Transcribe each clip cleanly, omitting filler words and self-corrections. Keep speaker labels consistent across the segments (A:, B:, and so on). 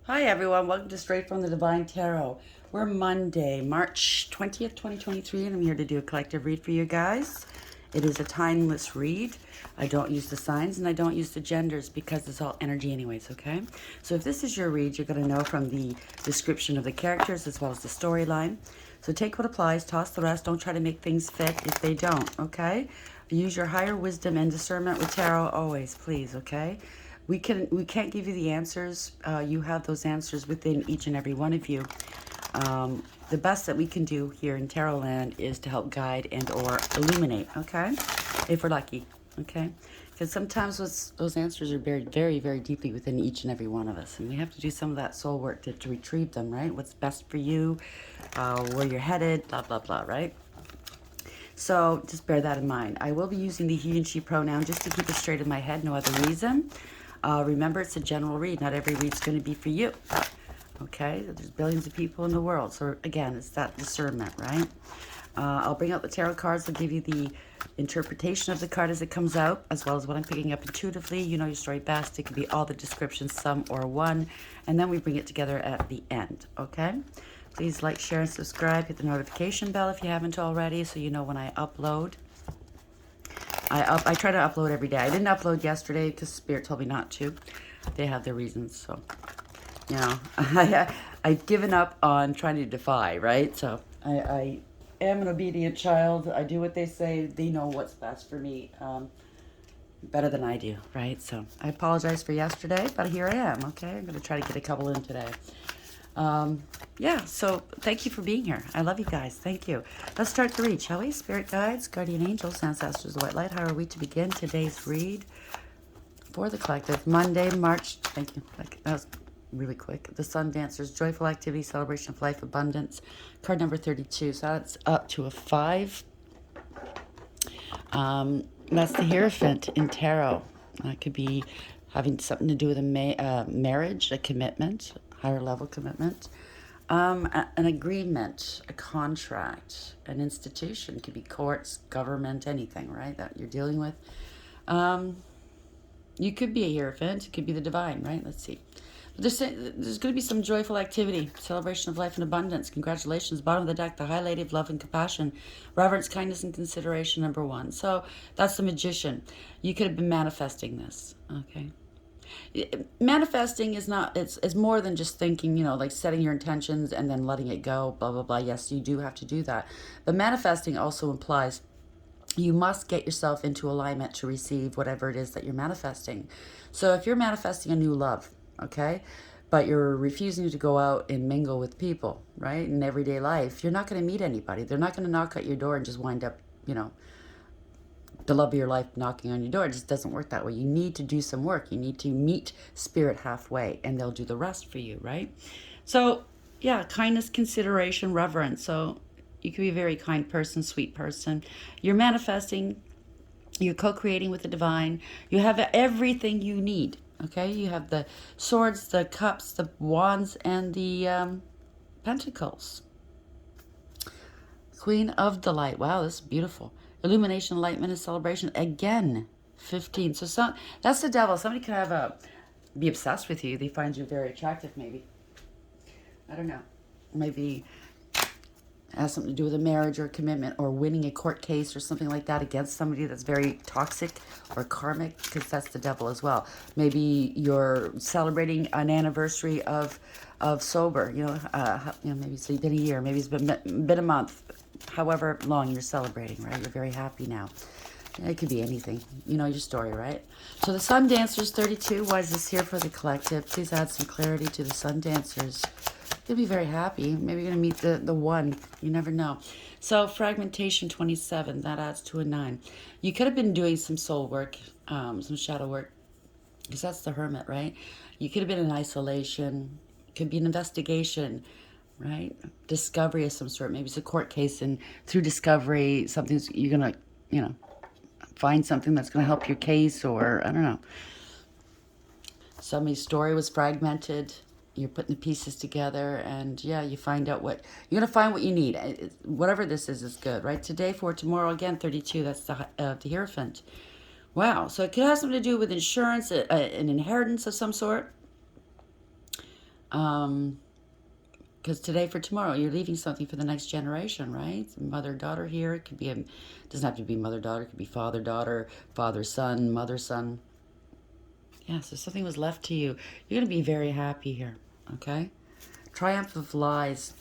A: Hi everyone, welcome to Straight from the Divine Tarot. We're Monday, March 20th, 2023, and I'm here to do a collective read for you guys. It is a timeless read. I don't use the signs and I don't use the genders because it's all energy anyways, okay? So if this is your read, you're going to know from the description of the characters as well as the storyline. So take what applies, toss the rest, don't try to make things fit if they don't, okay? Use your higher wisdom and discernment with tarot always, please, okay? We can't give you the answers. You have those answers within each and every one of you. The best that we can do here in Tarot Land is to help guide and or illuminate, okay? If we're lucky, okay? Because sometimes those answers are buried very, very deeply within each and every one of us. And we have to do some of that soul work to retrieve them, right? What's best for you, where you're headed, blah, blah, blah, right? So just bear that in mind. I will be using the he and she pronoun just to keep it straight in my head, no other reason. Remember, it's a general read. Not every read's going to be for you. Okay? There's billions of people in the world. So again, it's that discernment, right? I'll bring out the tarot cards. I'll give you the interpretation of the card as it comes out, as well as what I'm picking up intuitively. You know your story best. It could be all the descriptions, some or one. And then we bring it together at the end, okay? Please like, share, and subscribe. Hit the notification bell if you haven't already so you know when I upload. I try to upload every day. I didn't upload yesterday because Spirit told me not to. They have their reasons, so, you know. I've given up on trying to defy, right? So I am an obedient child. I do what they say. They know what's best for me better than I do, right? So I apologize for yesterday, but here I am, okay? I'm going to try to get a couple in today. Yeah, so thank you for being here. I love you guys. Thank you. Let's start the read, shall we? Spirit guides, guardian angels, ancestors, the white light. How are we to begin today's read for the collective? Monday, March. Thank you. That was really quick. The Sun Dancers, joyful activity, celebration of life, abundance. Card number 32. So that's up to a 5. That's the Hierophant in tarot. That could be having something to do with a marriage, a commitment, higher level commitment. An agreement, a contract, an institution. It could be courts, government, anything, right, that you're dealing with. You could be a Hierophant. It could be the divine, right? Let's see. There's going to be some joyful activity, celebration of life and abundance. Congratulations. Bottom of the deck, the High Lady of Love and Compassion. Reverence, kindness, and consideration, number 1. So that's the Magician. You could have been manifesting this, okay? Manifesting is not, it's more than just thinking, you know, like setting your intentions and then letting it go, blah, blah, blah. Yes, you do have to do that. But manifesting also implies you must get yourself into alignment to receive whatever it is that you're manifesting. So if you're manifesting a new love, okay, but you're refusing to go out and mingle with people, right, in everyday life, you're not going to meet anybody. They're not going to knock at your door and just wind up, you know, the love of your life knocking on your door. It just doesn't work that way. You need to do some work. You need to meet spirit halfway, and they'll do the rest for you, right? So, yeah, kindness, consideration, reverence. So you can be a very kind person, sweet person. You're manifesting. You're co-creating with the divine. You have everything you need, okay? You have the swords, the cups, the wands, and the pentacles. Queen of the Light. Wow, this is beautiful. Illumination, enlightenment, and celebration. Again, 15. So that's the devil. Somebody could have be obsessed with you. They find you very attractive, maybe. I don't know. Maybe it has something to do with a marriage or a commitment or winning a court case or something like that against somebody that's very toxic or karmic, because that's the devil as well. Maybe you're celebrating an anniversary of sober. Maybe it's been a year, maybe it's been a month. However long you're celebrating, right? You're very happy now. It could be anything. You know your story, right? So the Sun Dancers, 32. Why is this here for the collective? Please add some clarity to the Sun Dancers. You'll be very happy. Maybe you're going to meet the one. You never know. So fragmentation, 27. That adds to a 9. You could have been doing some soul work, some shadow work, because that's the Hermit, right? You could have been in isolation. Could be an investigation, right? Discovery of some sort. Maybe it's a court case, and through discovery, something's, you're going to, find something that's going to help your case, or I don't know. Somebody's story was fragmented. You're putting the pieces together, and yeah, you find out what you're going to find. What you need, whatever this is good, right? Today for tomorrow. Again, 32. That's the Hierophant. Wow. So it could have something to do with insurance, an inheritance of some sort. Because today for tomorrow, you're leaving something for the next generation, right? Mother-daughter here. It could be doesn't have to be mother-daughter. It could be father-daughter, father-son, mother-son. Yeah, so something was left to you. You're going to be very happy here, okay? Triumph of Lies.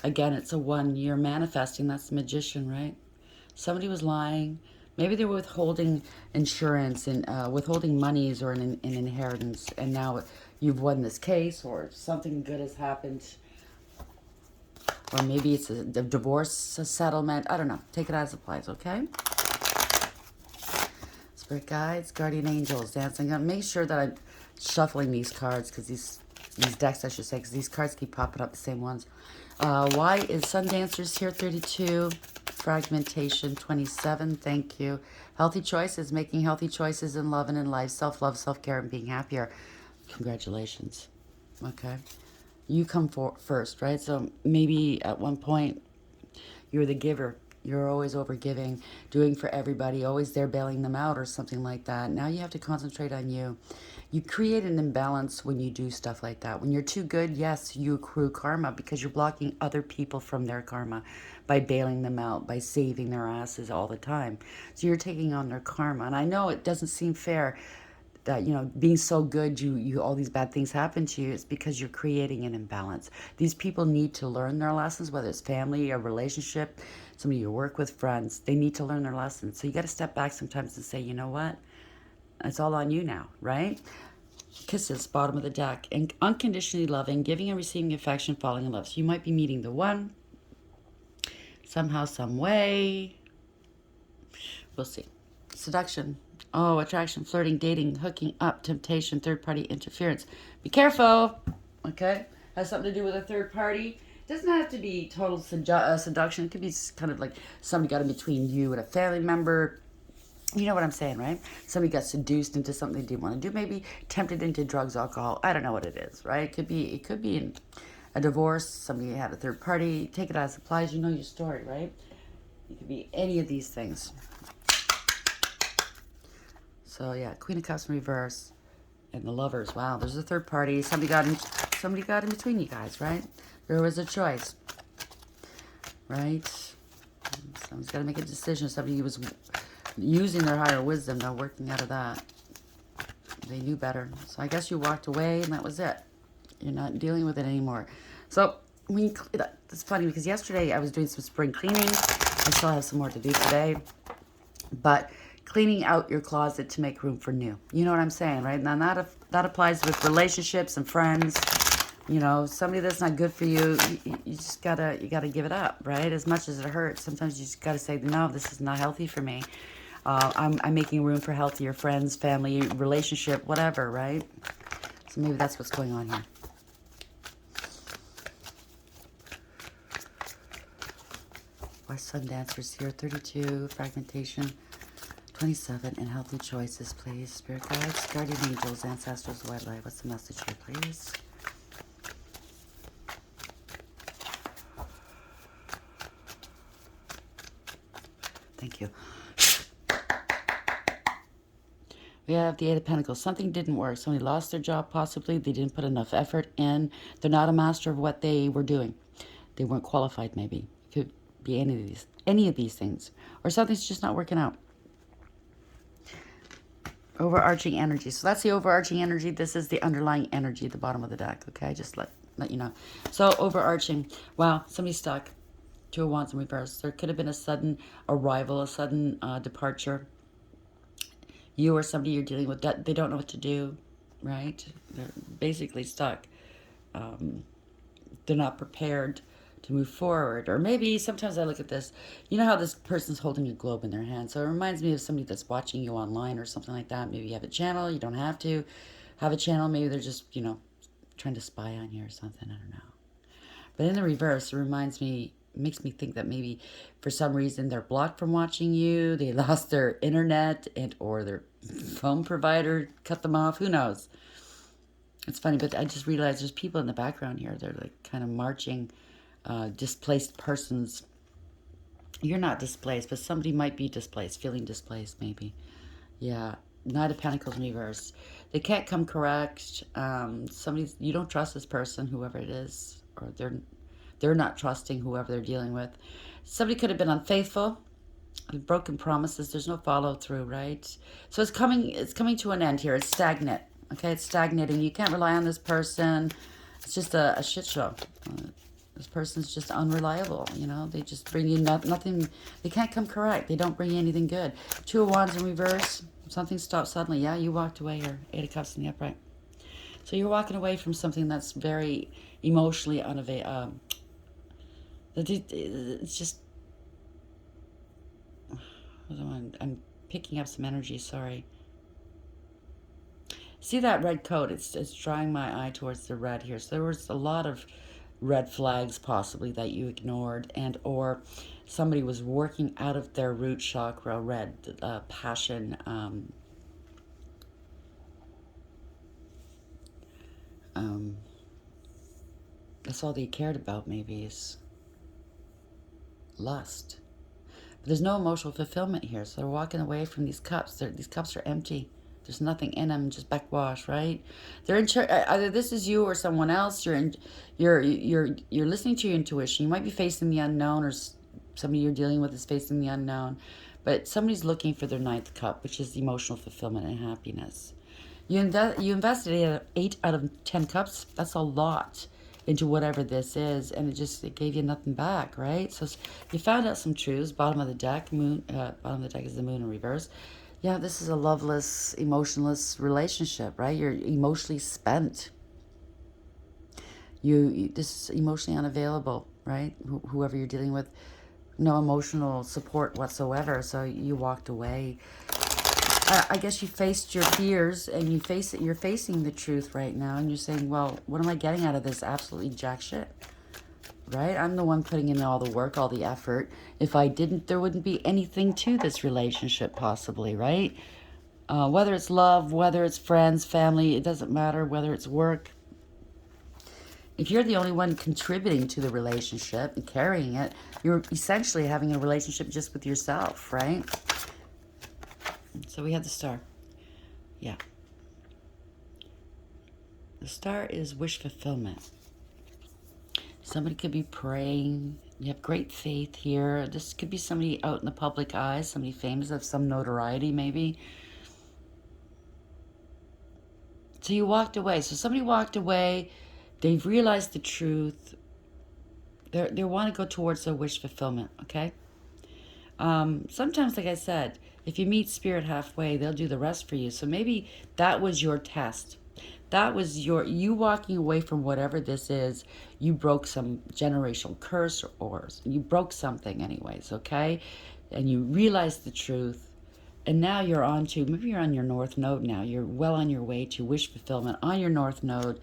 A: Again, it's a 1. You're manifesting. That's the magician, right? Somebody was lying. Maybe they were withholding insurance and withholding monies or an inheritance, and now you've won this case, or something good has happened, or maybe it's a divorce, a settlement. I don't know. Take it as it applies, okay? Spirit guides, guardian angels, dancing. Make sure that I'm shuffling these cards, because these decks, I should say, because these cards keep popping up, the same ones. Why is Sun Dancers here? 32. Fragmentation, 27. Thank you. Healthy choices, making healthy choices in love and in life. Self-love, self-care, and being happier. Congratulations. Okay. You come first, right? So maybe at one point you're the giver. You're always over giving, doing for everybody, always there bailing them out or something like that. Now you have to concentrate on you. You create an imbalance when you do stuff like that. When you're too good, yes, you accrue karma because you're blocking other people from their karma by bailing them out, by saving their asses all the time. So you're taking on their karma. And I know it doesn't seem fair that, you know, being so good, you all these bad things happen to you. It's because you're creating an imbalance. These people need to learn their lessons, whether it's family, a relationship, somebody you work with, friends. They need to learn their lessons. So you got to step back sometimes and say, you know what? It's all on you now, right? Kisses, bottom of the deck. And unconditionally loving, giving and receiving affection, falling in love. So you might be meeting the one somehow, some way. We'll see. Seduction. Oh, attraction, flirting, dating, hooking up, temptation, third-party interference. Be careful, okay? Has something to do with a third party. It doesn't have to be total seduction. It could be kind of like somebody got in between you and a family member. You know what I'm saying, right? Somebody got seduced into something they didn't want to do. Maybe tempted into drugs, alcohol. I don't know what it is, right? It could be in a divorce. Somebody had a third party. Take it as it applies. You know your story, right? It could be any of these things. So yeah, Queen of Cups in reverse, and the Lovers. Wow, there's a third party. Somebody got in between you guys, right? There was a choice, right? Someone's got to make a decision. Somebody was using their higher wisdom. Now working out of that, they knew better. So I guess you walked away, and that was it. You're not dealing with it anymore. So when it's funny because yesterday I was doing some spring cleaning. I still have some more to do today, but cleaning out your closet to make room for new. You know what I'm saying, right? Now that applies with relationships and friends. You know, somebody that's not good for you, you just gotta give it up, right? As much as it hurts, sometimes you just gotta say, no, this is not healthy for me. I'm making room for healthier friends, family, relationship, whatever, right? So maybe that's what's going on here. Why Sun Dancers here? 32, fragmentation. 27, and healthy choices, please. Spirit guides, guardian angels, ancestors, wildlife. What's the message here, please? Thank you. We have the Eight of Pentacles. Something didn't work. Somebody lost their job, possibly. They didn't put enough effort in. They're not a master of what they were doing. They weren't qualified, maybe. It could be any of these things. Or something's just not working out. Overarching energy. So that's the overarching energy. This is the underlying energy at the bottom of the deck. Okay, just let you know. So overarching. Wow, somebody's stuck. Two of Wands in reverse. There could have been a sudden arrival, a sudden departure. You or somebody you're dealing with, that they don't know what to do, right? They're basically stuck. They're not prepared to move forward. Or maybe sometimes I look at this, you know how this person's holding a globe in their hand. So it reminds me of somebody that's watching you online or something like that. Maybe you have a channel. You don't have to have a channel. Maybe they're just, you know, trying to spy on you or something. I don't know. But in the reverse, it makes me think that maybe for some reason they're blocked from watching you. They lost their internet or their phone provider cut them off. Who knows? It's funny, but I just realized there's people in the background here. They're like kind of marching. Displaced persons. You're not displaced, but somebody might be displaced, feeling displaced maybe. Yeah. Knight of Pentacles in reverse. They can't come correct. Somebody, you don't trust this person, whoever it is, or they're not trusting whoever they're dealing with. Somebody could have been unfaithful, broken promises. There's no follow through, right? So it's coming to an end here. It's stagnant. Okay, it's stagnating. You can't rely on this person. It's just a shit show. This person's just unreliable, you know. They just bring you nothing. They can't come correct. They don't bring you anything good. Two of Wands in reverse. Something stopped suddenly. Yeah, you walked away here. Eight of Cups in the upright. So you're walking away from something that's very emotionally unavailable. It's just... I'm picking up some energy, sorry. See that red coat? It's drawing my eye towards the red here. So there was a lot of red flags possibly that you ignored, and or somebody was working out of their root chakra, red, passion, that's all they cared about, maybe, is lust. But there's no emotional fulfillment here, so they're walking away from these cups. These cups are empty. There's nothing in them, just backwash, right? They're in either this is you or someone else. You're listening to your intuition. You might be facing the unknown, or somebody you're dealing with is facing the unknown. But somebody's looking for their ninth cup, which is emotional fulfillment and happiness. You invested 8 out of 10 cups. That's a lot into whatever this is, and it gave you nothing back, right? So you found out some truths. Bottom of the deck, bottom of the deck is the moon in reverse. Yeah, this is a loveless, emotionless relationship, right? You're emotionally spent. This is emotionally unavailable, right? Whoever you're dealing with, no emotional support whatsoever. So you walked away. I guess you faced your fears, and you're facing the truth right now, and you're saying, well, what am I getting out of this? Absolutely jack shit. Right? I'm the one putting in all the work, all the effort. If I didn't, there wouldn't be anything to this relationship, possibly, right? Whether it's love, whether it's friends, family, it doesn't matter, whether it's work. If you're the only one contributing to the relationship and carrying it, you're essentially having a relationship just with yourself, right? So we have the star. Yeah. The star is wish fulfillment. Somebody could be praying. You have great faith here. This could be somebody out in the public eye, somebody famous, of some notoriety maybe. So you walked away. So somebody walked away. They've realized the truth. They want to go towards their wish fulfillment, okay? Sometimes, like I said, if you meet spirit halfway, they'll do the rest for you. So maybe that was your test. That was you walking away from whatever this is. You broke some generational curse, or you broke something anyways, okay? And you realized the truth. And now you're on to, maybe you're on your north node now. You're well on your way to wish fulfillment on your north node.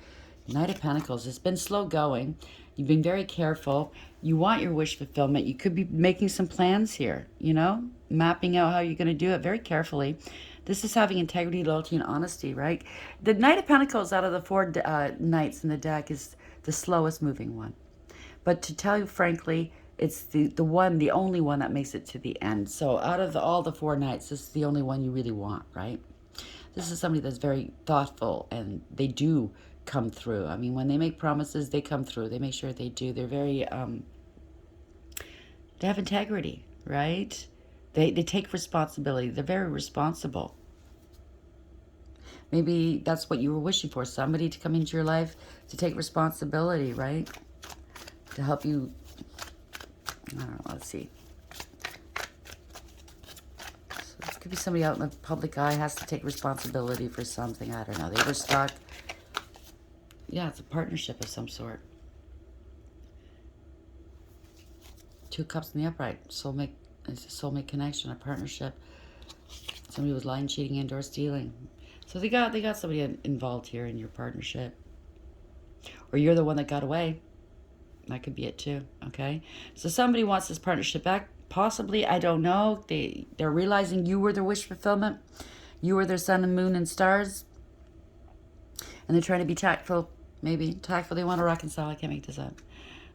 A: Knight of Pentacles. It's been slow going. You've been very careful. You want your wish fulfillment. You could be making some plans here, you know, mapping out how you're going to do it very carefully. This is having integrity, loyalty, and honesty, right? The Knight of Pentacles out of the 4 knights in the deck is the slowest moving one. But to tell you frankly, it's the only one that makes it to the end. So out of all the 4 knights, this is the only one you really want, right? This is somebody that's very thoughtful, and they do come through. I mean, when they make promises, they come through. They make sure they do. They're very, they have integrity, right? They take responsibility. They're very responsible. Maybe that's what you were wishing for. Somebody to come into your life to take responsibility, right? To help you, I don't know, let's see. So it could be somebody out in the public eye has to take responsibility for something. I don't know. They were stuck. Yeah, it's a partnership of some sort. 2 cups in the upright. Soulmate. It's a soulmate connection, a partnership. Somebody was lying, cheating, and or stealing. So they got somebody involved here in your partnership. Or you're the one that got away. That could be it too, okay? So somebody wants this partnership back. Possibly, I don't know. They're realizing you were their wish fulfillment. You were their sun and moon and stars. And they're trying to be tactful. Maybe tactful. They want to reconcile. I can't make this up.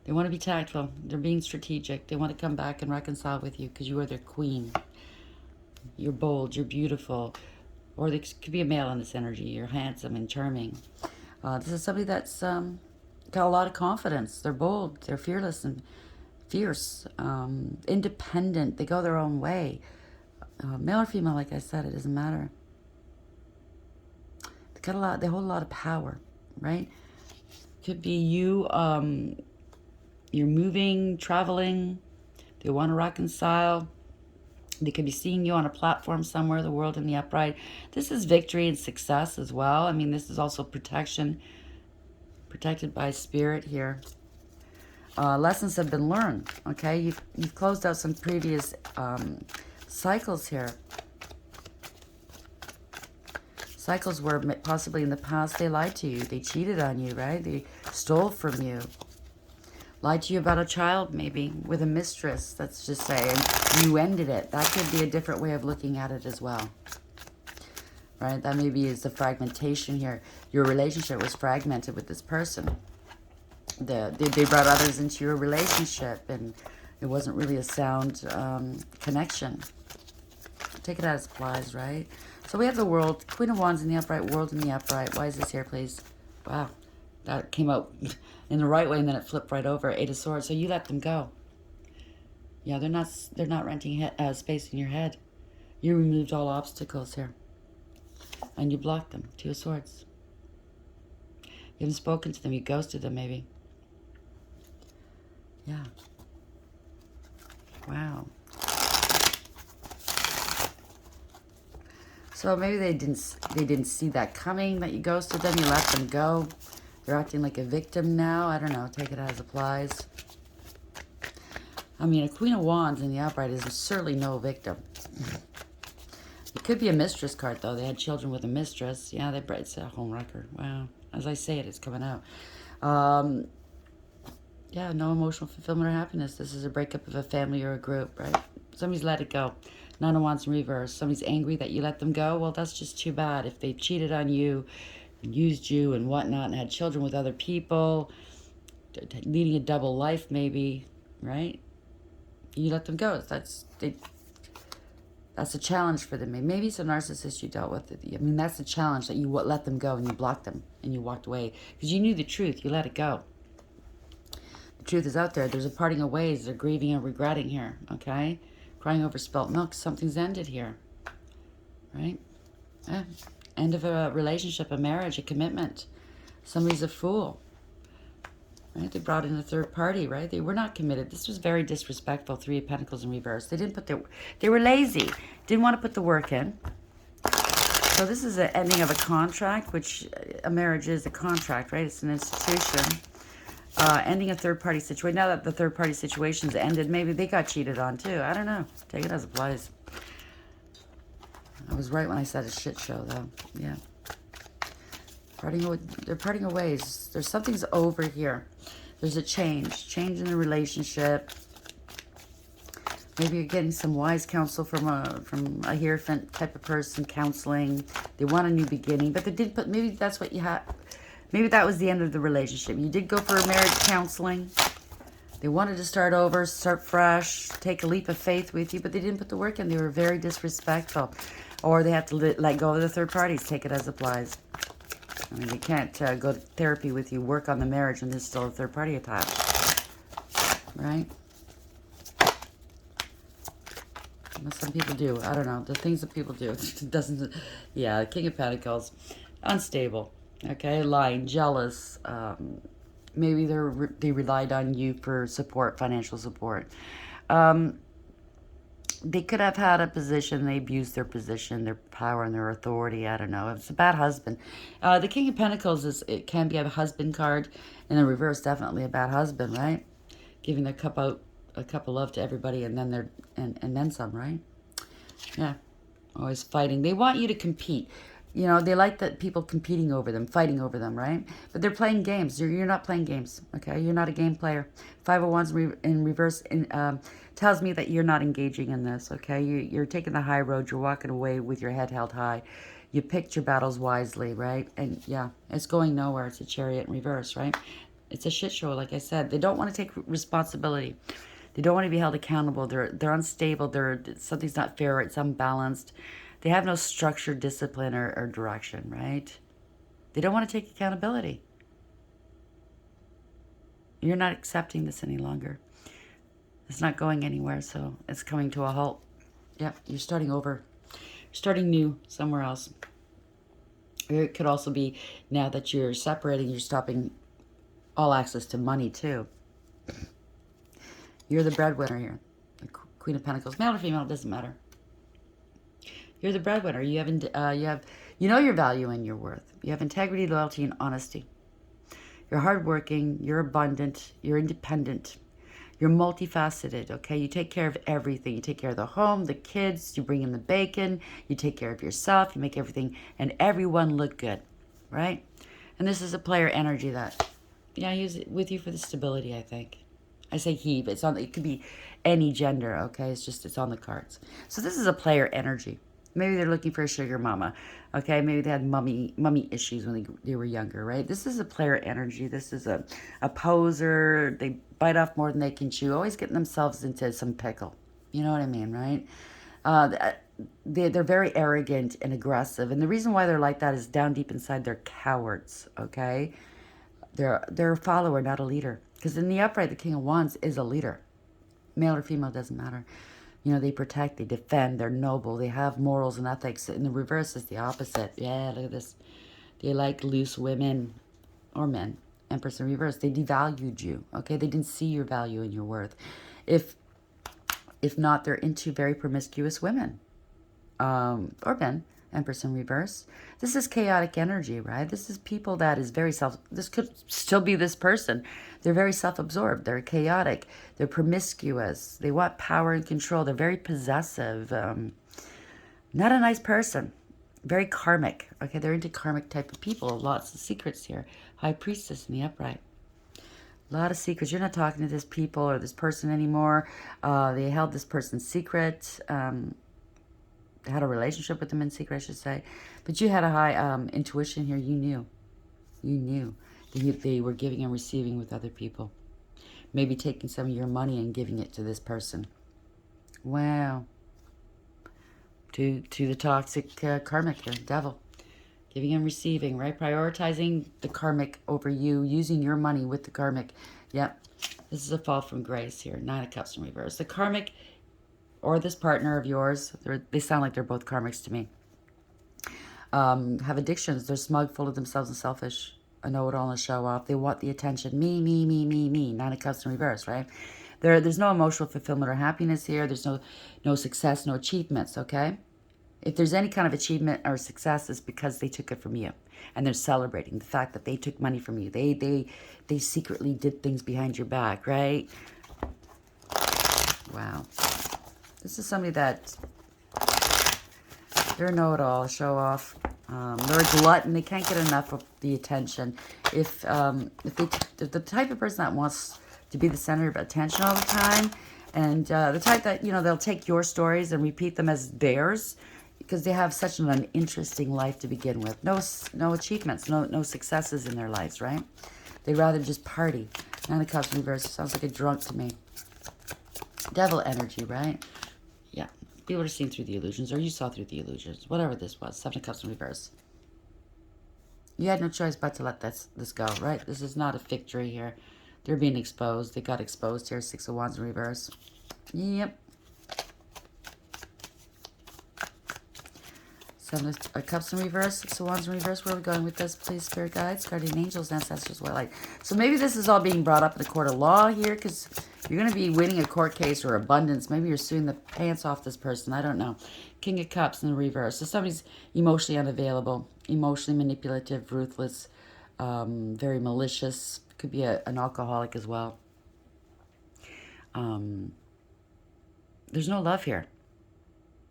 A: They want to be tactful. They're being strategic. They want to come back and reconcile with you because you are their queen. You're bold. You're beautiful. Or there could be a male in this energy. You're handsome and charming. This is somebody that's got a lot of confidence. They're bold. They're fearless and fierce. Independent. They go their own way. Male or female, like I said, it doesn't matter. They hold a lot of power, right? Could be you, you're moving, traveling. They want to reconcile. They could be seeing you on a platform somewhere, the world in the upright. This is victory and success as well. I mean, this is also protection, protected by spirit here. Lessons have been learned, okay? You've closed out some previous cycles here. Cycles where possibly in the past they lied to you. They cheated on you, right? They stole from you. Lied to you about a child, maybe, with a mistress, let's just say, and you ended it. That could be a different way of looking at it as well. Right? That maybe is the fragmentation here. Your relationship was fragmented with this person. They brought others into your relationship, and it wasn't really a sound connection. Take it as applies, right? So we have the world, Queen of Wands in the upright, world in the upright. Why is this here, please? Wow, that came out in the right way, and then it flipped right over. Eight of Swords. So you let them go. Yeah, they're not renting space in your head. You removed all obstacles here, and you blocked them. Two of Swords. You haven't spoken to them. You ghosted them, maybe. Yeah. Wow. So maybe they didn't see that coming, that you ghosted them, you let them go. They're acting like a victim now. I don't know. Take it as applies. I mean, a Queen of Wands in the upright is certainly no victim. It could be a mistress card, though. They had children with a mistress. Yeah, it's a home wrecker. Wow. As I say it, it's coming out. Yeah, no emotional fulfillment or happiness. This is a breakup of a family or a group, right? Somebody's let it go. Nine of Wands in reverse. Somebody's angry that you let them go. Well, that's just too bad. If they cheated on you, and used you and whatnot, and had children with other people, leading a double life maybe, right? You let them go. That's a challenge for them. Maybe it's a narcissist you dealt with. I mean, that's the challenge, that you let them go and you blocked them and you walked away. Because you knew the truth. You let it go. The truth is out there. There's a parting of ways. They're grieving and regretting here, okay? Crying over spilt milk. Something's ended here, right? Yeah. End of a relationship, a marriage, a commitment. Somebody's a fool, right? They brought in a third party, right? They were not committed. This was very disrespectful. Three of Pentacles in reverse. They were lazy. Didn't want to put the work in. So this is the ending of a contract, which a marriage is a contract, right? It's an institution. Ending a third-party situation. Now that the third-party situation's ended, maybe they got cheated on too. I don't know. Take it as applies. I was right when I said a shit show, though. Yeah. They're parting ways. Something's over here. There's a change in the relationship. Maybe you're getting some wise counsel from a Hierophant type of person, counseling. They want a new beginning, but they did put. Maybe that's what you had. Maybe that was the end of the relationship. You did go for a marriage counseling. They wanted to start over, start fresh, take a leap of faith with you, but they didn't put the work in. They were very disrespectful. Or they have to let go of the third parties. Take it as applies. I mean, they can't go to therapy with you, work on the marriage, and there's still a third party attached. Right? Well, some people do. I don't know. The things that people do. It doesn't... Yeah, King of Pentacles. Unstable. Okay, lying, jealous. Maybe they relied on you for support, financial support. They could have had a position. They abused their position, their power, and their authority. I don't know. It's a bad husband. The King of Pentacles it can be a husband card, and the reverse definitely a bad husband, right? Giving a cup of love to everybody, and then and then some, right? Yeah, always fighting. They want you to compete. You know, they like that people competing over them, fighting over them, right? But they're playing games. You're not playing games, okay? You're not a game player. Five of Wands in reverse tells me that you're not engaging in this, okay? You're taking the high road. You're walking away with your head held high. You picked your battles wisely, right? And yeah, it's going nowhere. It's a Chariot in reverse, right? It's a shit show, like I said. They don't want to take responsibility. They don't want to be held accountable. They're unstable. Something's not fair. It's unbalanced. They have no structure, discipline, or direction, right? They don't want to take accountability. You're not accepting this any longer. It's not going anywhere, so it's coming to a halt. Yep, you're starting over. You're starting new somewhere else. It could also be now that you're separating, you're stopping all access to money too. You're the breadwinner here. The Queen of Pentacles, male or female, doesn't matter. You're the breadwinner. You know your value and your worth. You have integrity, loyalty, and honesty. You're hardworking. You're abundant. You're independent. You're multifaceted, okay? You take care of everything. You take care of the home, the kids. You bring in the bacon. You take care of yourself. You make everything and everyone look good, right? And this is a player energy that, yeah, I use it with you for the stability, I think. I say he, but it could be any gender, okay? It's on the cards. So this is a player energy. Maybe they're looking for a sugar mama, okay? Maybe they had mummy issues when they were younger, right? This is a player energy. This is a poser. They bite off more than they can chew, always getting themselves into some pickle. You know what I mean, right? They're very arrogant and aggressive. And the reason why they're like that is down deep inside they're cowards, okay? They're a follower, not a leader. Because in the upright, the King of Wands is a leader. Male or female, doesn't matter. You know, they protect, they defend, they're noble, they have morals and ethics. In the reverse is the opposite. Yeah, look at this. They like loose women or men. Empress in reverse. They devalued you, okay? They didn't see your value and your worth. If not, they're into very promiscuous women or men. Empress in reverse. This is chaotic energy, right? This is people that is very this could still be this person. They're very self-absorbed. They're chaotic. They're promiscuous. They want power and control. They're very possessive. Not a nice person. Very karmic. Okay, they're into karmic type of people. Lots of secrets here. High Priestess in the upright. A lot of secrets. You're not talking to this people or this person anymore. They held this person's secret. Had a relationship with them in secret, I should say. But you had a high intuition here. You knew. You knew that they were giving and receiving with other people. Maybe taking some of your money and giving it to this person. Wow. To the toxic karmic here, devil. Giving and receiving, right? Prioritizing the karmic over you. Using your money with the karmic. Yep. This is a fall from grace here. 9 of Cups in reverse. The karmic or this partner of yours, they sound like they're both karmics to me, have addictions. They're smug, full of themselves, and selfish. A know-it-all and a show-off. They want the attention. Me, me, me, me, me. 9 of Cups in reverse, right? There's no emotional fulfillment or happiness here. There's no success, no achievements, okay? If there's any kind of achievement or success, it's because they took it from you. And they're celebrating the fact that they took money from you. They secretly did things behind your back, right? Wow. This is somebody that, they're a know-it-all, show off. They're a glutton. They can't get enough of the attention. If the type of person that wants to be the center of attention all the time, and the type that, they'll take your stories and repeat them as theirs, because they have such an uninteresting life to begin with. No achievements, no successes in their lives, right? They'd rather just party. 9 of Cups in reverse sounds like a drunk to me. Devil energy, right? Yeah, people are seeing through the illusions, or you saw through the illusions, whatever this was. 7 of Cups in reverse. You had no choice but to let this go, right? This is not a victory here. They're being exposed. They got exposed here. 6 of Wands in reverse. Yep. 7 of Cups in reverse. 6 of Wands in reverse. Where are we going with this, please, Spirit Guides, Guardian Angels, Ancestors, White Light? So maybe this is all being brought up in the court of law here, because you're going to be winning a court case or abundance. Maybe you're suing the pants off this person. I don't know. King of Cups in the reverse. So somebody's emotionally unavailable, emotionally manipulative, ruthless, very malicious. Could be an alcoholic as well. There's no love here.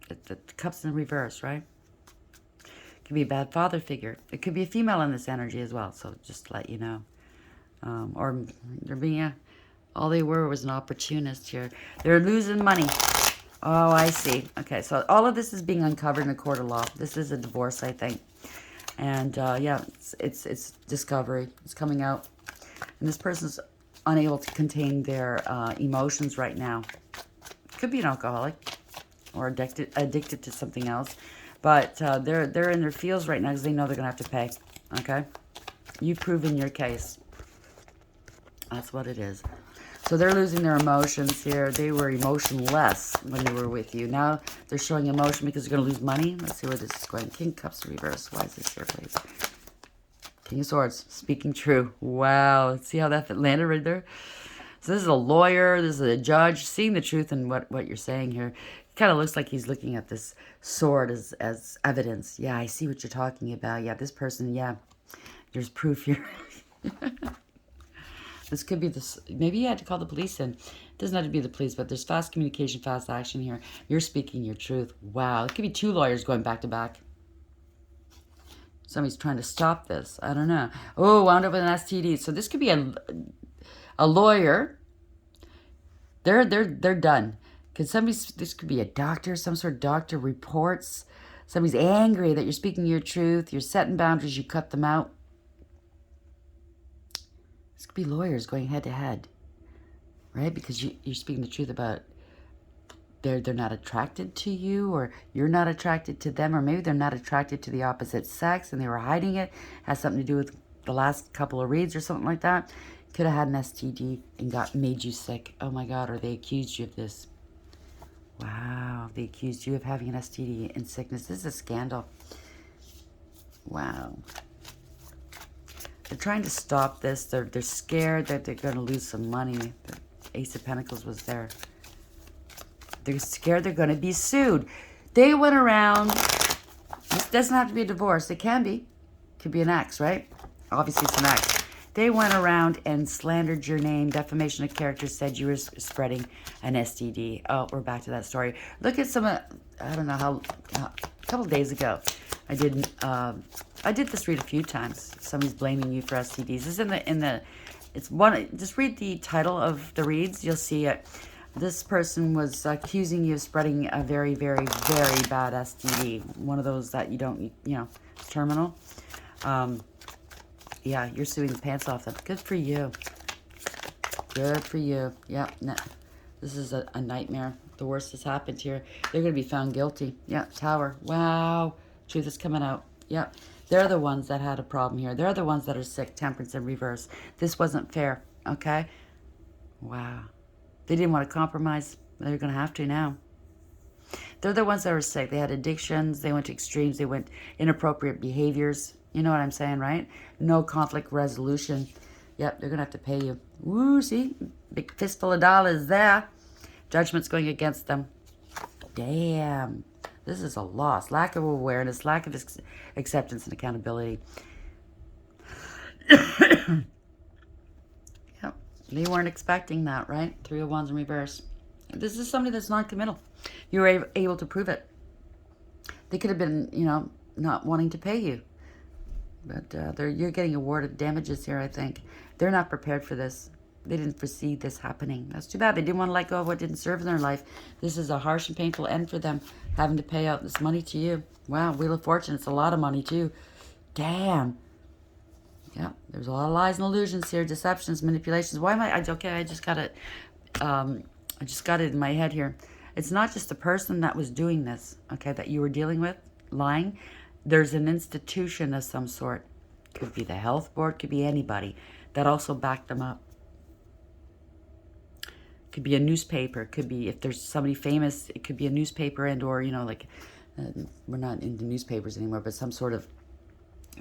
A: The Cups in the reverse, right? Could be a bad father figure. It could be a female in this energy as well. So just to let you know. Or they're being all they were was an opportunist here. They're losing money. Oh, I see. Okay, so all of this is being uncovered in a court of law. This is a divorce, I think. And yeah, it's discovery. It's coming out. And this person's unable to contain their emotions right now. Could be an alcoholic or addicted to something else. But they're in their feels right now because they know they're going to have to pay. Okay? You've proven your case. That's what it is. So they're losing their emotions here. They were emotionless when they were with you. Now they're showing emotion because they're going to lose money. Let's see where this is going. King of Cups reverse. Why is this here, please? King of Swords. Speaking true. Wow. See how that landed right there? So this is a lawyer. This is a judge. Seeing the truth in what you're saying here. It kind of looks like he's looking at this sword as evidence. Yeah, I see what you're talking about. Yeah, this person, yeah. There's proof here. This could be this. Maybe you had to call the police in. It doesn't have to be the police, but there's fast communication, fast action here. You're speaking your truth. Wow. It could be two lawyers going back to back. Somebody's trying to stop this. I don't know. Oh, wound up with an STD. So this could be a lawyer. They're done. This could be a doctor, some sort of doctor reports. Somebody's angry that you're speaking your truth. You're setting boundaries. You cut them out. This could be lawyers going head to head, right? Because you're speaking the truth about they're not attracted to you, or you're not attracted to them, or maybe they're not attracted to the opposite sex and they were hiding it. Has something to do with the last couple of reads or something like that. Could have had an STD and made you sick. Oh my God, or they accused you of this. Wow, they accused you of having an STD and sickness. This is a scandal. Wow. They're trying to stop this. They're scared that they're going to lose some money. The Ace of Pentacles was there. They're scared they're going to be sued. They went around. This doesn't have to be a divorce. It can be. Could be an ex, right? Obviously, it's an ex. They went around and slandered your name, defamation of character, said you were spreading an STD. Oh, we're back to that story. Look at some, I don't know how, a couple days ago, I did this read a few times. Somebody's blaming you for STDs. This is it's one, just read the title of the reads. You'll see it. This person was accusing you of spreading a very, very, very bad STD. One of those that you don't, it's terminal. Yeah, you're suing the pants off them. Good for you. Good for you. Yep. No, this is a nightmare. The worst has happened here. They're going to be found guilty. Yeah, Tower. Wow. Truth is coming out. Yep. They're the ones that had a problem here. They're the ones that are sick. Temperance in reverse. This wasn't fair. Okay? Wow. They didn't want to compromise. They're going to have to now. They're the ones that were sick. They had addictions. They went to extremes. They went inappropriate behaviors. You know what I'm saying, right? No conflict resolution. Yep, they're going to have to pay you. Woo, see? Big fistful of dollars there. Judgment's going against them. Damn. This is a loss. Lack of awareness. Lack of acceptance and accountability. Yep. They weren't expecting that, right? Three of Wands in reverse. This is somebody that's non-committal. You were able to prove it. They could have been, not wanting to pay you. But you're getting awarded damages here, I think. They're not prepared for this. They didn't foresee this happening. That's too bad. They didn't want to let go of what didn't serve in their life. This is a harsh and painful end for them, having to pay out this money to you. Wow, Wheel of Fortune. It's a lot of money, too. Damn. Yeah, there's a lot of lies and illusions here, deceptions, manipulations. Why am I just got it. I just got it in my head here. It's not just the person that was doing this, okay, that you were dealing with, lying. There's an institution of some sort. Could be the health board, could be anybody that also backed them up. Could be a newspaper, could be, if there's somebody famous, it could be a newspaper and or, we're not into newspapers anymore, but some sort of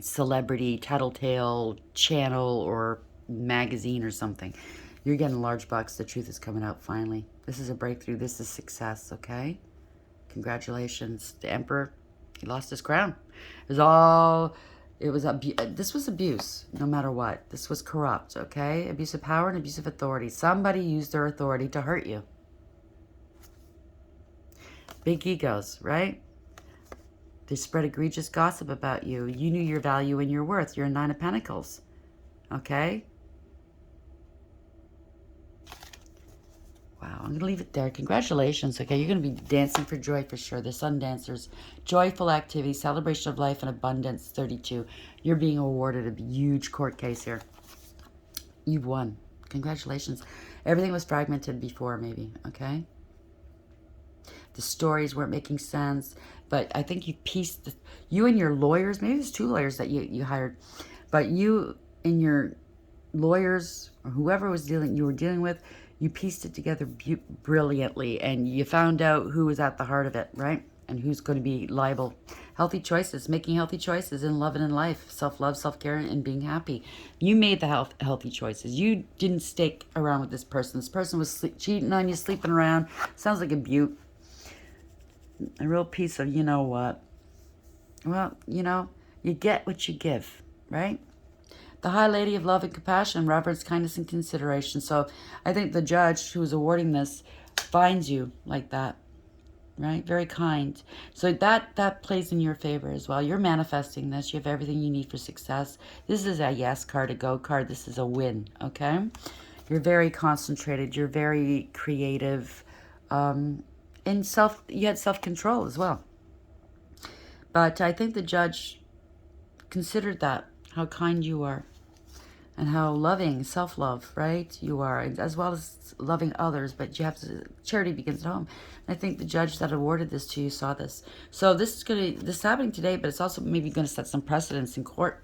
A: celebrity, tattletale channel or magazine or something. You're getting large bucks. The truth is coming out finally. This is a breakthrough. This is success, okay? Congratulations. The Emperor, he lost his crown. This was abuse, no matter what. This was corrupt, okay? Abuse of power and abuse of authority. Somebody used their authority to hurt you. Big egos, right? They spread egregious gossip about you. You knew your value and your worth. You're a Nine of Pentacles, okay? Wow, I'm going to leave it there. Congratulations, okay? You're going to be dancing for joy for sure. The Sun Dancers. Joyful activity, celebration of life and abundance, 32. You're being awarded a huge court case here. You've won. Congratulations. Everything was fragmented before, maybe, okay? The stories weren't making sense. But I think you pieced, you and your lawyers, maybe there's 2 lawyers that you hired, but you and your lawyers or whoever you were dealing with, you pieced it together brilliantly, and you found out who was at the heart of it, right? And who's going to be liable. Healthy choices, making healthy choices in love and in life, self-love, self-care, and being happy. You made the healthy choices. You didn't stick around with this person. This person was cheating on you, sleeping around. Sounds like a beaut. A real piece of, you know what? Well, you know, you get what you give, right? The High Lady of Love and Compassion, reverence, kindness, and consideration. So I think the judge who is awarding this finds you like that, right? Very kind. So that plays in your favor as well. You're manifesting this. You have everything you need for success. This is a yes card, a go card. This is a win, okay? You're very concentrated. You're very creative. And you had self-control as well. But I think the judge considered that, how kind you are. And how loving, self-love, right, you are, as well as loving others. But you have to, charity begins at home. And I think the judge that awarded this to you saw this. So this is happening today, but it's also maybe going to set some precedents in court.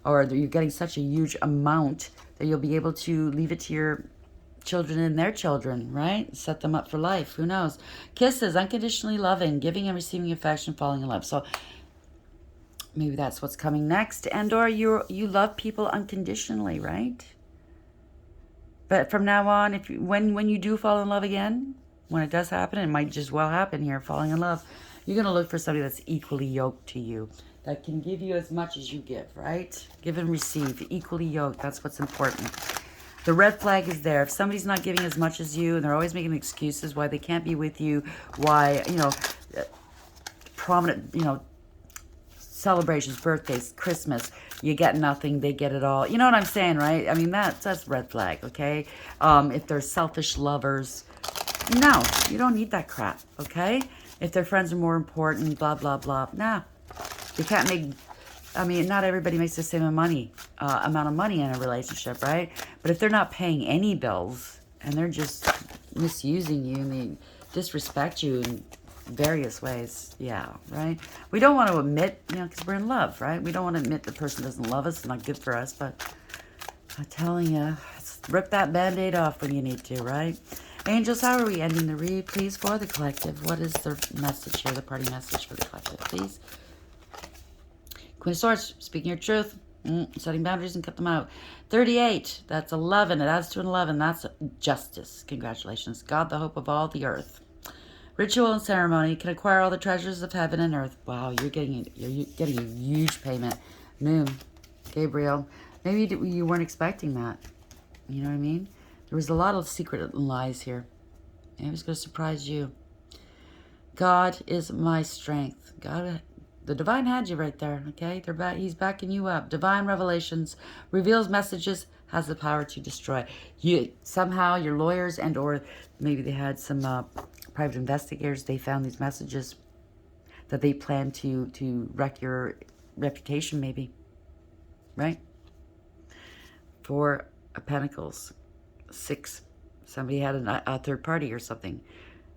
A: Or you're getting such a huge amount that you'll be able to leave it to your children and their children, right? Set them up for life. Who knows? Kisses, unconditionally loving, giving and receiving affection, falling in love. So maybe that's what's coming next. And or you love people unconditionally, right? But from now on, when you do fall in love again, when it does happen, it might just well happen here, falling in love, you're going to look for somebody that's equally yoked to you, that can give you as much as you give, right? Give and receive, equally yoked. That's what's important. The red flag is there. If somebody's not giving as much as you, and they're always making excuses why they can't be with you, why, prominent, celebrations, birthdays, Christmas, you get nothing, they get it all. You know what I'm saying, right? I mean, that's red flag, okay? If they're selfish lovers, no, you don't need that crap, okay? If their friends are more important, blah, blah, blah, nah. You can't make, not everybody makes the same amount of money in a relationship, right? But if they're not paying any bills, and they're just misusing you, and they disrespect you, and various ways, yeah, right? We don't want to admit, because we're in love, right? We don't want to admit the person doesn't love us, it's not good for us, but I'm telling you, rip that Band-Aid off when you need to, right? Angels, how are we ending the read, please, for the collective? What is the message here, the party message for the collective, please? Queen of Swords, speaking your truth, setting boundaries and cut them out. 38, that's 11, it adds to an 11, that's justice. Congratulations. God, the hope of all the earth. Ritual and ceremony can acquire all the treasures of heaven and earth. Wow, you're getting a huge payment. Moon, Gabriel, maybe you weren't expecting that. You know what I mean? There was a lot of secret lies here. Maybe it's going to surprise you. God is my strength. God, the divine had you right there. Okay, He's backing you up. Divine revelations reveals messages, has the power to destroy. Somehow your lawyers or maybe they had some private investigators, they found these messages that they plan to wreck your reputation, maybe, right? 4 of Pentacles, 6, somebody had a third party or something,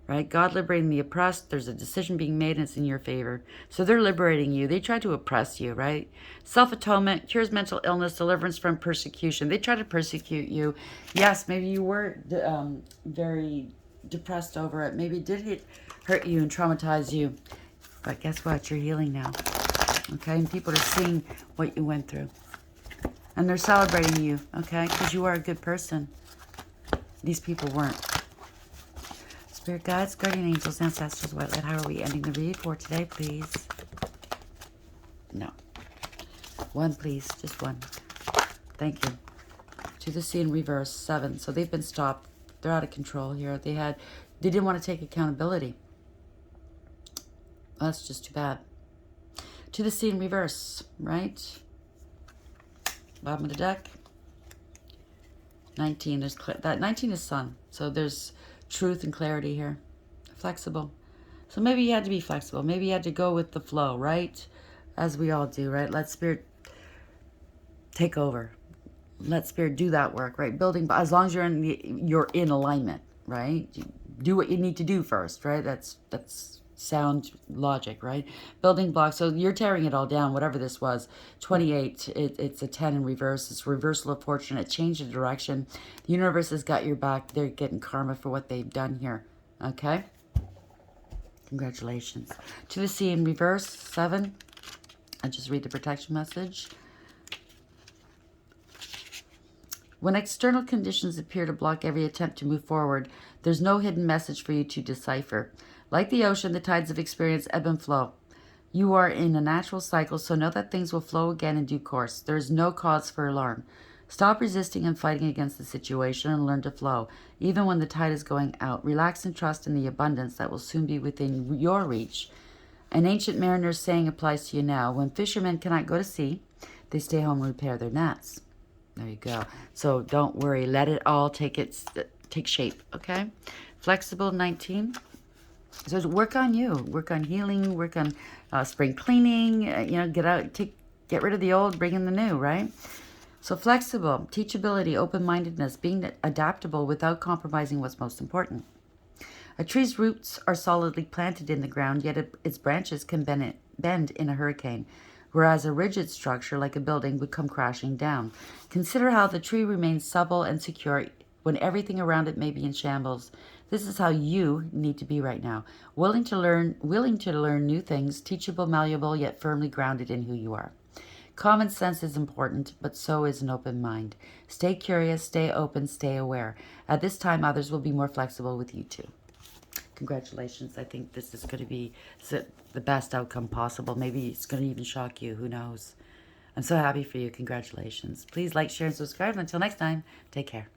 A: right? God liberating the oppressed, there's a decision being made and it's in your favor. So they're liberating you. They try to oppress you, right? Self-atonement, cures mental illness, deliverance from persecution. They try to persecute you. Yes, maybe you were very depressed over it. Maybe it did hurt you and traumatize you. But guess what? You're healing now. Okay? And people are seeing what you went through. And they're celebrating you, okay? Because you are a good person. These people weren't. Spirit guides, guardian angels, ancestors, white light, how are we ending the read for today, please? No. 1, please. Just 1. Thank you. To the sea in reverse, 7. So they've been stopped. They're out of control here. They didn't want to take accountability. Well, that's just too bad. To the sea in reverse, right? Bottom of the deck. 19. That 19 is sun. So there's truth and clarity here. Flexible. So maybe you had to be flexible. Maybe you had to go with the flow, right? As we all do, right? Let Spirit take over. Let Spirit do that work, right? Building, as long as you're in alignment, right? Do what you need to do first, right? That's sound logic, right? Building blocks. So you're tearing it all down, whatever this was. 28, it's a 10 in reverse. It's reversal of fortune. It changed the direction. The universe has got your back. They're getting karma for what they've done here. Okay? Congratulations. To the sea in reverse, 7. I'll just read the protection message. When external conditions appear to block every attempt to move forward, there's no hidden message for you to decipher. Like the ocean, the tides of experience ebb and flow. You are in a natural cycle, so know that things will flow again in due course. There is no cause for alarm. Stop resisting and fighting against the situation and learn to flow, even when the tide is going out. Relax and trust in the abundance that will soon be within your reach. An ancient mariner's saying applies to you now. When fishermen cannot go to sea, they stay home and repair their nets. There you go. So don't worry. Let it all take shape, okay? Flexible, 19. So work on you. Work on healing. Work on spring cleaning. Get rid of the old, bring in the new, right? So flexible, teachability, open-mindedness, being adaptable without compromising what's most important. A tree's roots are solidly planted in the ground, yet its branches can bend in a hurricane, whereas a rigid structure like a building would come crashing down. Consider how the tree remains supple and secure when everything around it may be in shambles. This is how you need to be right now, willing to learn new things, teachable, malleable, yet firmly grounded in who you are. Common sense is important, but so is an open mind. Stay curious, stay open, stay aware. At this time, others will be more flexible with you too. Congratulations. I think this is going to be the best outcome possible. Maybe it's going to even shock you. Who knows? I'm so happy for you. Congratulations. Please like, share, and subscribe. Until next time, take care.